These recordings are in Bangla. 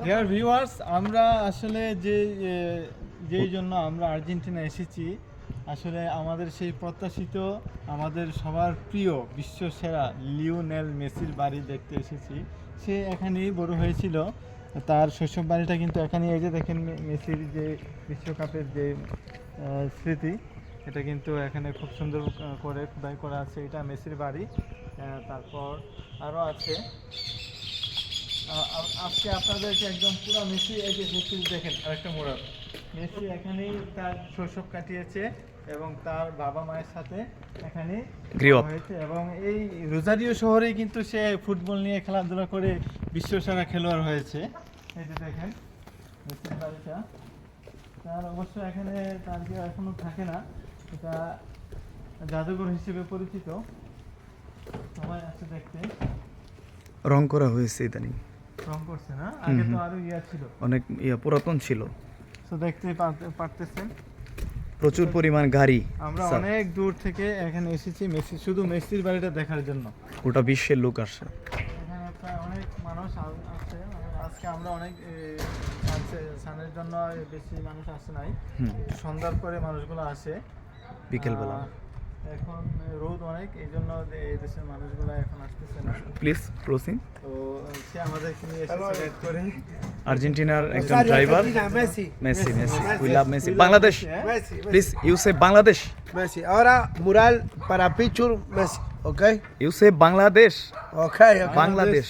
ডিয়ার ভিউয়ার্স, আমরা আসলে যেই জন্য আমরা আর্জেন্টিনা এসেছি, আসলে আমাদের সেই প্রত্যাশিত, আমাদের সবার প্রিয় বিশ্বসেরা লিওনেল মেসির বাড়ি দেখতে এসেছি। সে এখানেই বড় হয়েছিল, তার শৈশব বাড়িটা কিন্তু এখানেই। এই যে দেখেন মেসির যে বিশ্বকাপের যে স্মৃতি, এটা কিন্তু এখানে খুব সুন্দর করে খোদাই করা আছে। এটা মেসির বাড়ি। তারপর আরও আছে। আজকে আপনাদেরকে একদম পুরো মেসি, এই যে মেসি দেখেন আরেকটা মোড়ক। মেসি এখানেই তার শৈশব কাটিয়েছে এবং তার বাবা মায়ের সাথে এখানে হয়েছে, এবং এই রোজারিও শহরেই কিন্তু সে ফুটবল নিয়ে খেলাধুলা করে বিশ্বসেরা খেলোয়াড় হয়েছে। এই যে দেখেন মেসির বাড়িটা। তার অবশ্য এখানে তার যে এখনো থাকে না, এটা জাদুঘর হিসেবে পরিচিত, সবাই আছে দেখতে। রং করা হয়েছে ইদানিং, রং করছে না, আগে তো আরো ছিল, অনেক পুরাতন ছিল। তো দেখতে পারতেছেন প্রচুর পরিমাণ গাড়ি। আমরা অনেক দূর থেকে এখানে এসেছি মেসি, শুধু মেসির বাড়িটা দেখার জন্য। গোটা বিশ্বের লোক আসে এখানে প্রায় অনেক মানুষ আছে। আজকে আমরা অনেক সানের জন্য বেশি মানুষ আসে নাই, সন্ধ্যার পরে মানুষগুলো আসে বিকেলবেলা। এখন রোদ অনেক, এই জন্য এই দেশের মানুষগুলো এখন আসতেছে না। প্লিজ প্রসিং। তো সে আমাদেরকে নিয়ে এসেছে রেড করে। আর্জেন্টিনার একজন driver Messi. Messi we love Messi. Bangladesh please you say Bangladesh. Messi. Ahora mural para picture Messi, okay? You say Bangladesh. Okay, okay. Bangladesh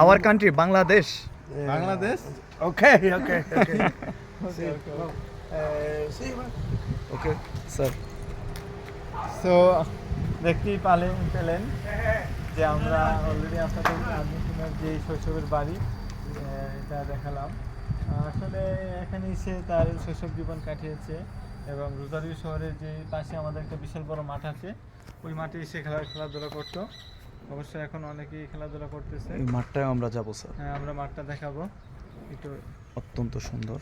our country Bangladesh. Bangladesh. Okay, okay, okay. Sí, man. Okay sir. So দেখতেই পেলেন যে আমরা অলরেডি আপনাদের আর্জেন্টিনার যে শৈশবের বাড়ি, এটা দেখালাম। আসলে এখানে এসে তার শৈশব জীবন কাটিয়েছে, এবং রোজারিও শহরের যে পাশে আমাদের একটা বিশাল বড় মাঠ আছে, ওই মাঠে এসে খেলাধুলা করতো। অবশ্যই এখন অনেকেই খেলাধুলা করতেছে। এই মাঠটায় আমরা যাবো স্যার। হ্যাঁ, আমরা মাঠটা দেখাবো একটু। অত্যন্ত সুন্দর।